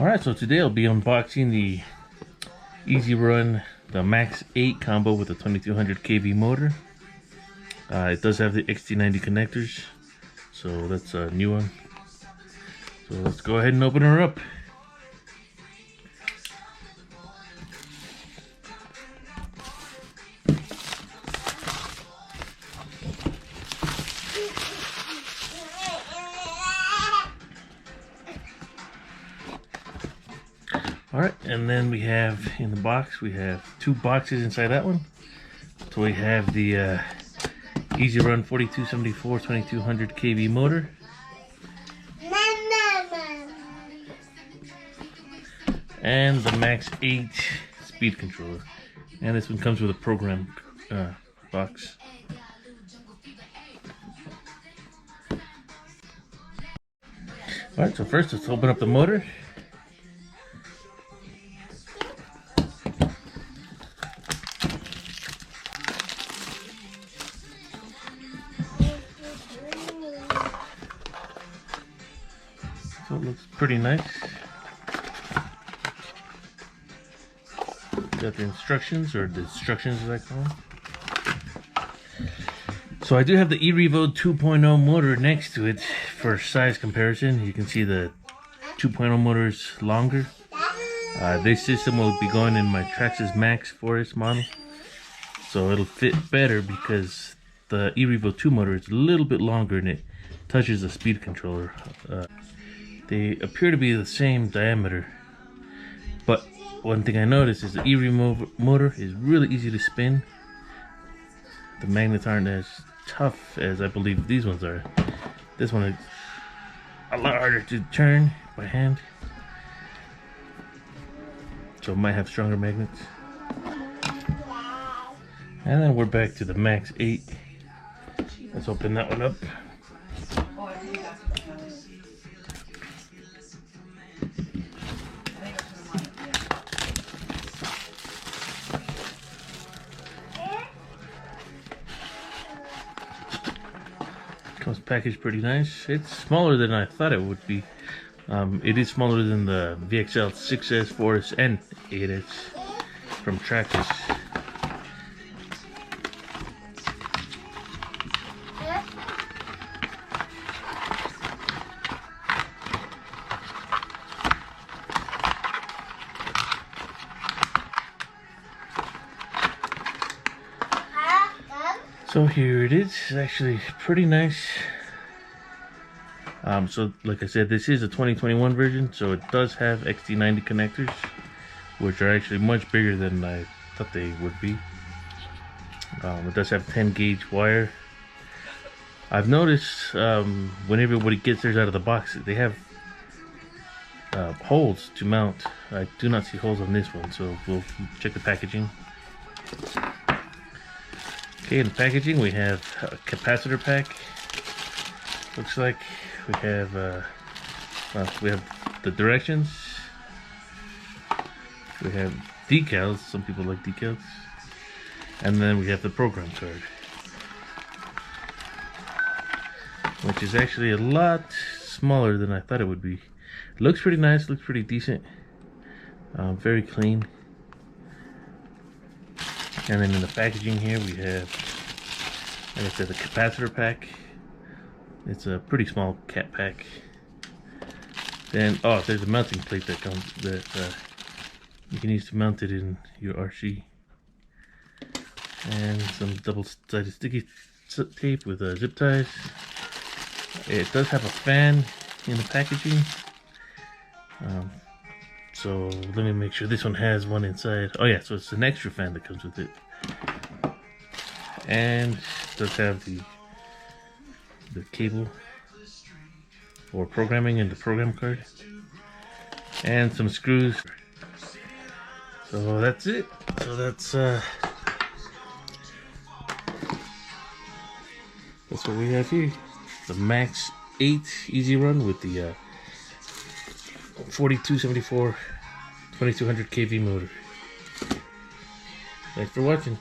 Alright, so today I'll be unboxing the Easy Run, the Max 8 combo with the 2200 kV motor. It does have the XT90 connectors, so that's a new one. So let's go ahead and open her up. Alright, and then we have in the box, we have two boxes inside that one. So we have the Easy Run 4274 2200 kV motor. And the Max 8 speed controller. And this one comes with a program box. Alright, so first let's open up the motor. So it looks pretty nice. Got the instructions, or the instructions as I call them. So I do have the eRevo 2.0 motor next to it for size comparison. You can see the 2.0 motor is longer. This system will be going in my Traxxas Max 4S model. So it'll fit better because the eRevo 2 motor is a little bit longer and it touches the speed controller. They appear to be the same diameter, but one thing I noticed is the eRevo motor is really easy to spin. The magnets aren't as tough as I believe these ones are. This one is a lot harder to turn by hand, so it might have stronger magnets. And then we're back to the Max 8. Let's open that one up. Comes packaged pretty nice. It's smaller than I thought it would be. It is smaller than the VXL 6S, 4S, and 8S from Traxxas. So here it is. It's actually pretty nice. So like I said, this is a 2021 version, so it does have XT90 connectors, which are actually much bigger than I thought they would be. It does have 10 gauge wire. I've noticed when everybody gets theirs out of the box, they have holes to mount. I do not see holes on this one, so we'll check the packaging. Okay, in the packaging we have a capacitor pack. Looks like we have the directions. We have decals. Some people like decals. And then we have the program card, which is actually a lot smaller than I thought it would be. It looks pretty nice. Looks pretty decent. Very clean. And then in the packaging here we have, like I said, the capacitor pack. It's a pretty small cat pack. Then, oh, there's a mounting plate that comes that you can use to mount it in your RC. And some double-sided sticky tape with zip ties. It does have a fan in the packaging. So let me make sure this one has one inside. Oh yeah, so it's an extra fan that comes with it. And it does have the cable for programming and the program card. And some screws. So that's it. So that's what we have here. The Max 8 Easy Run with the 4274 2200 kV motor. Thanks for watching.